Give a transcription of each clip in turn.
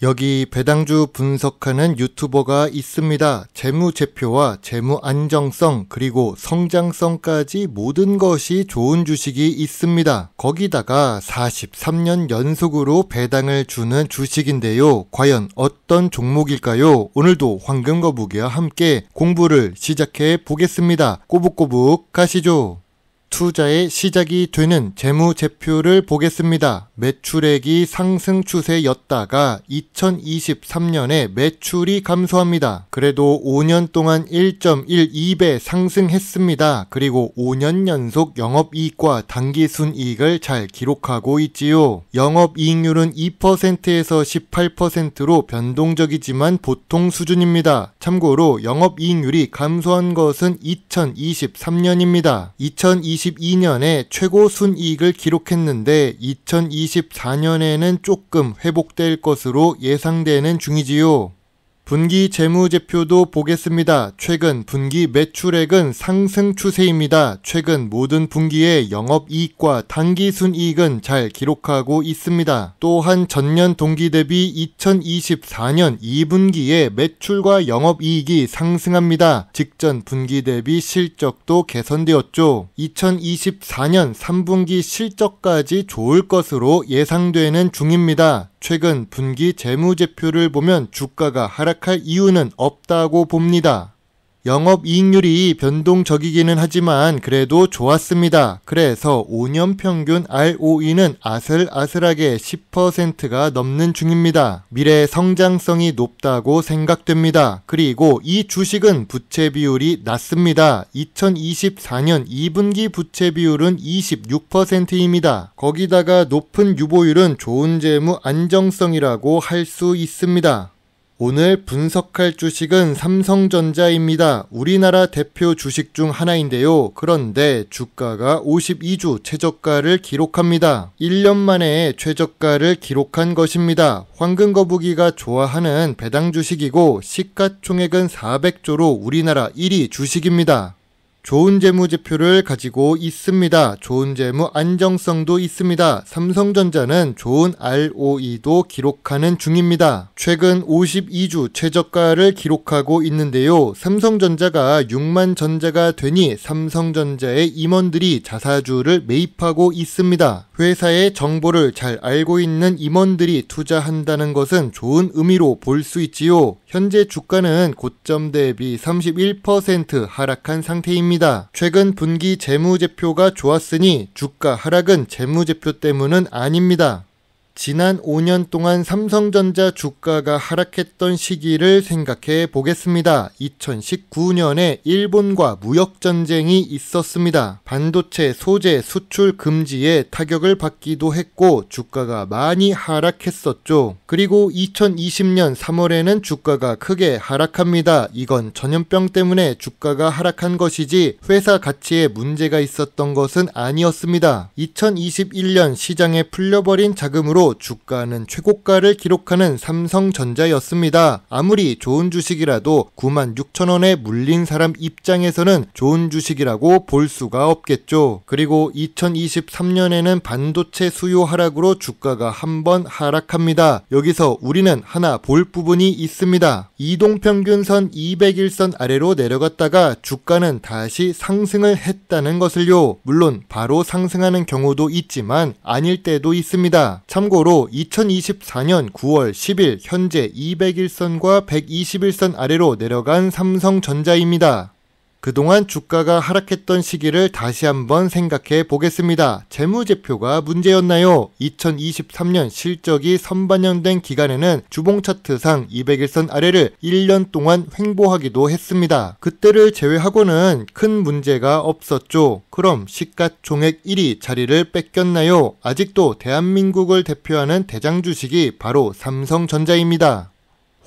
여기 배당주 분석하는 유튜버가 있습니다. 재무제표와 재무 안정성 그리고 성장성까지 모든 것이 좋은 주식이 있습니다. 거기다가 43년 연속으로 배당을 주는 주식인데요. 과연 어떤 종목일까요? 오늘도 황금거북이와 함께 공부를 시작해 보겠습니다. 꼬북꼬북 가시죠. 투자의 시작이 되는 재무제표를 보겠습니다. 매출액이 상승 추세였다가 2023년에 매출이 감소합니다. 그래도 5년 동안 1.12배 상승했습니다. 그리고 5년 연속 영업이익과 당기순이익을 잘 기록하고 있지요. 영업이익률은 2%에서 18%로 변동적이지만 보통 수준입니다. 참고로 영업이익률이 감소한 것은 2023년입니다. 2022년에 최고 순이익을 기록했는데 2024년에는 조금 회복될 것으로 예상되는 중이지요. 분기 재무제표도 보겠습니다. 최근 분기 매출액은 상승 추세입니다. 최근 모든 분기에 영업이익과 당기순이익은 잘 기록하고 있습니다. 또한 전년 동기 대비 2024년 2분기에 매출과 영업이익이 상승합니다. 직전 분기 대비 실적도 개선되었죠. 2024년 3분기 실적까지 좋을 것으로 예상되는 중입니다. 최근 분기 재무제표를 보면 주가가 하락할 이유는 없다고 봅니다. 영업이익률이 변동적이기는 하지만 그래도 좋았습니다. 그래서 5년 평균 ROE는 아슬아슬하게 10%가 넘는 중입니다. 미래 성장성이 높다고 생각됩니다. 그리고 이 주식은 부채 비율이 낮습니다. 2024년 2분기 부채 비율은 26%입니다. 거기다가 높은 유보율은 좋은 재무 안정성이라고 할 수 있습니다. 오늘 분석할 주식은 삼성전자입니다. 우리나라 대표 주식 중 하나인데요. 그런데 주가가 52주 최저가를 기록합니다. 1년 만에 최저가를 기록한 것입니다. 황금거북이가 좋아하는 배당 주식이고 시가총액은 400조로 우리나라 1위 주식입니다. 좋은 재무제표를 가지고 있습니다. 좋은 재무 안정성도 있습니다. 삼성전자는 좋은 ROE도 기록하는 중입니다. 최근 52주 최저가를 기록하고 있는데요. 삼성전자가 6만 전자가 되니 삼성전자의 임원들이 자사주를 매입하고 있습니다. 회사의 정보를 잘 알고 있는 임원들이 투자한다는 것은 좋은 의미로 볼 수 있지요. 현재 주가는 고점 대비 31% 하락한 상태입니다. 최근 분기 재무제표가 좋았으니 주가 하락은 재무제표 때문은 아닙니다. 지난 5년 동안 삼성전자 주가가 하락했던 시기를 생각해 보겠습니다. 2019년에 일본과 무역전쟁이 있었습니다. 반도체 소재 수출 금지에 타격을 받기도 했고 주가가 많이 하락했었죠. 그리고 2020년 3월에는 주가가 크게 하락합니다. 이건 전염병 때문에 주가가 하락한 것이지 회사 가치에 문제가 있었던 것은 아니었습니다. 2021년 시장에 풀려버린 자금으로 주가는 최고가를 기록하는 삼성전자였습니다. 아무리 좋은 주식이라도 96,000원에 물린 사람 입장에서는 좋은 주식이라고 볼 수가 없겠죠. 그리고 2023년에는 반도체 수요 하락으로 주가가 한번 하락합니다. 여기서 우리는 하나 볼 부분이 있습니다. 이동평균선 200일선 아래로 내려갔다가 주가는 다시 상승을 했다는 것을요. 물론 바로 상승하는 경우도 있지만 아닐 때도 있습니다. 참고로 2024년 9월 10일 현재 200일선과 120일선 아래로 내려간 삼성전자입니다. 그동안 주가가 하락했던 시기를 다시 한번 생각해 보겠습니다. 재무제표가 문제였나요? 2023년 실적이 선반영된 기간에는 주봉차트상 200일선 아래를 1년 동안 횡보하기도 했습니다. 그때를 제외하고는 큰 문제가 없었죠. 그럼 시가총액 1위 자리를 뺏겼나요? 아직도 대한민국을 대표하는 대장주식이 바로 삼성전자입니다.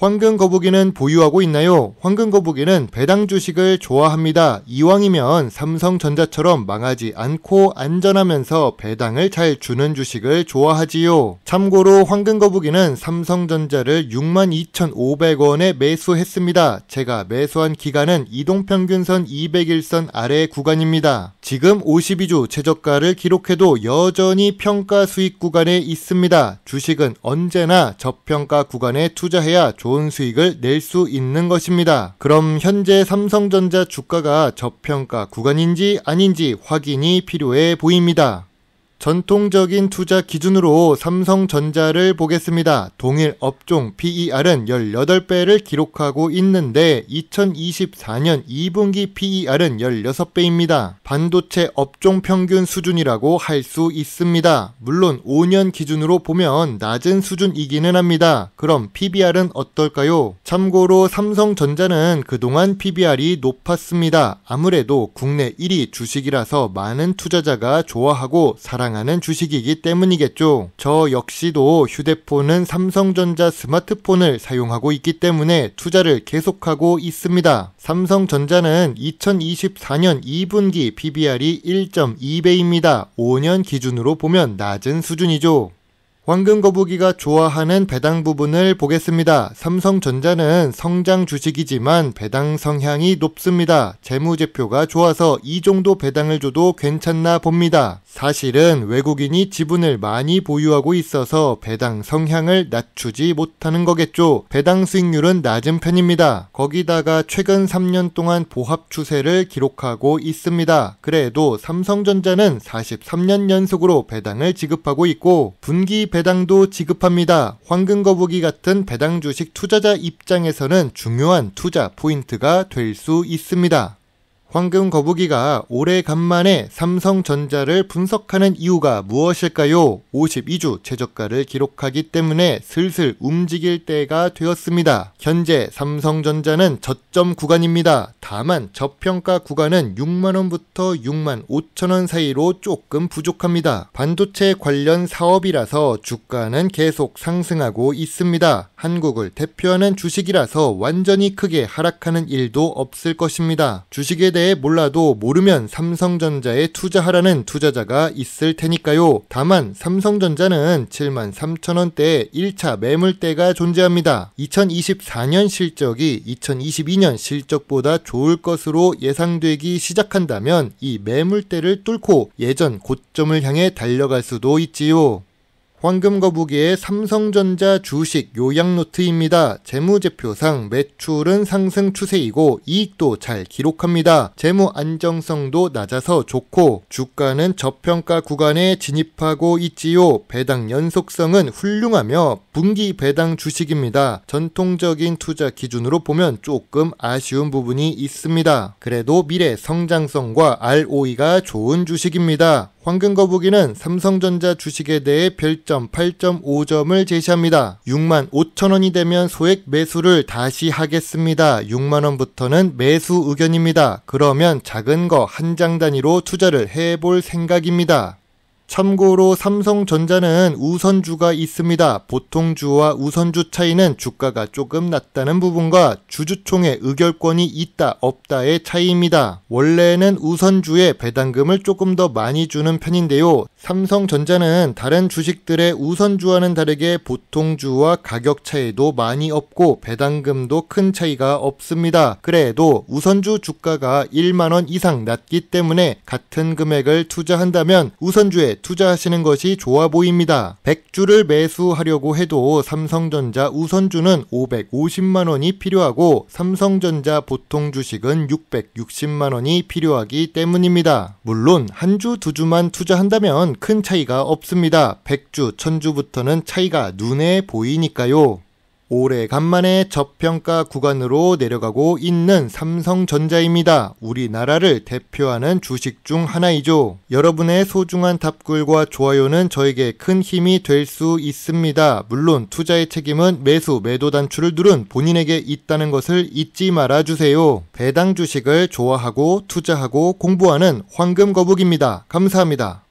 황금 거북이는 보유하고 있나요? 황금 거북이는 배당 주식을 좋아합니다. 이왕이면 삼성전자처럼 망하지 않고 안전하면서 배당을 잘 주는 주식을 좋아하지요. 참고로 황금 거북이는 삼성전자를 62,500원에 매수했습니다. 제가 매수한 기간은 이동평균선 200일선 아래 구간입니다. 지금 52주 최저가를 기록해도 여전히 평가 수익 구간에 있습니다. 주식은 언제나 저평가 구간에 투자해야 좋은 수익을 낼 수 있는 것입니다. 그럼 현재 삼성전자 주가가 저평가 구간인지 아닌지 확인이 필요해 보입니다. 전통적인 투자 기준으로 삼성전자를 보겠습니다. 동일 업종 PER은 18배를 기록하고 있는데 2024년 2분기 PER은 16배입니다. 반도체 업종 평균 수준이라고 할 수 있습니다. 물론 5년 기준으로 보면 낮은 수준이기는 합니다. 그럼 PBR은 어떨까요? 참고로 삼성전자는 그동안 PBR이 높았습니다. 아무래도 국내 1위 주식이라서 많은 투자자가 좋아하고 사랑하는 주식이기 때문이겠죠. 저 역시도 휴대폰은 삼성전자 스마트폰을 사용하고 있기 때문에 투자를 계속하고 있습니다. 삼성전자는 2024년 2분기 PBR이 1.2배입니다. 5년 기준으로 보면 낮은 수준이죠. 황금 거북이가 좋아하는 배당 부분을 보겠습니다. 삼성전자는 성장 주식이지만 배당 성향이 높습니다. 재무제표가 좋아서 이 정도 배당을 줘도 괜찮나 봅니다. 사실은 외국인이 지분을 많이 보유하고 있어서 배당 성향을 낮추지 못하는 거겠죠. 배당 수익률은 낮은 편입니다. 거기다가 최근 3년 동안 보합 추세를 기록하고 있습니다. 그래도 삼성전자는 43년 연속으로 배당을 지급하고 있고 분기 배당도 지급합니다. 황금 거북이 같은 배당 주식 투자자 입장에서는 중요한 투자 포인트가 될 수 있습니다. 황금 거북이가 오래간만에 삼성전자를 분석하는 이유가 무엇일까요? 52주 최저가를 기록하기 때문에 슬슬 움직일 때가 되었습니다. 현재 삼성전자는 저점 구간입니다. 다만 저평가 구간은 6만원부터 6만 5천원 사이로 조금 부족합니다. 반도체 관련 사업이라서 주가는 계속 상승하고 있습니다. 한국을 대표하는 주식이라서 완전히 크게 하락하는 일도 없을 것입니다. 주식에 대해 몰라도 모르면 삼성전자에 투자하라는 투자자가 있을 테니까요. 다만 삼성전자는 73,000원대에 1차 매물대가 존재합니다. 2024년 실적이 2022년 실적보다 좋을 것으로 예상되기 시작한다면 이 매물대를 뚫고 예전 고점을 향해 달려갈 수도 있지요. 황금 거북이의 삼성전자 주식 요약 노트입니다. 재무제표상 매출은 상승 추세이고 이익도 잘 기록합니다. 재무 안정성도 낮아서 좋고 주가는 저평가 구간에 진입하고 있지요. 배당 연속성은 훌륭하며 분기 배당 주식입니다. 전통적인 투자 기준으로 보면 조금 아쉬운 부분이 있습니다. 그래도 미래 성장성과 ROE가 좋은 주식입니다. 황금 거북이는 삼성전자 주식에 대해 별점 8.5점을 제시합니다. 6만 5천원이 되면 소액 매수를 다시 하겠습니다. 6만원부터는 매수 의견입니다. 그러면 작은 거 한 장 단위로 투자를 해볼 생각입니다. 참고로 삼성전자는 우선주가 있습니다. 보통주와 우선주 차이는 주가가 조금 낮다는 부분과 주주총회 의결권이 있다 없다의 차이입니다. 원래는 우선주에 배당금을 조금 더 많이 주는 편인데요. 삼성전자는 다른 주식들의 우선주와는 다르게 보통주와 가격 차이도 많이 없고 배당금도 큰 차이가 없습니다. 그래도 우선주 주가가 1만원 이상 낮기 때문에 같은 금액을 투자한다면 우선주에 투자하시는 것이 좋아 보입니다. 100주를 매수하려고 해도 삼성전자 우선주는 550만원이 필요하고 삼성전자 보통 주식은 660만원이 필요하기 때문입니다. 물론 한 주, 두 주만 투자한다면 큰 차이가 없습니다. 100주, 1000주부터는 차이가 눈에 보이니까요. 오래간만에 저평가 구간으로 내려가고 있는 삼성전자입니다. 우리나라를 대표하는 주식 중 하나이죠. 여러분의 소중한 답글과 좋아요는 저에게 큰 힘이 될 수 있습니다. 물론 투자의 책임은 매수, 매도 단추를 누른 본인에게 있다는 것을 잊지 말아주세요. 배당 주식을 좋아하고 투자하고 공부하는 황금 거북입니다. 감사합니다.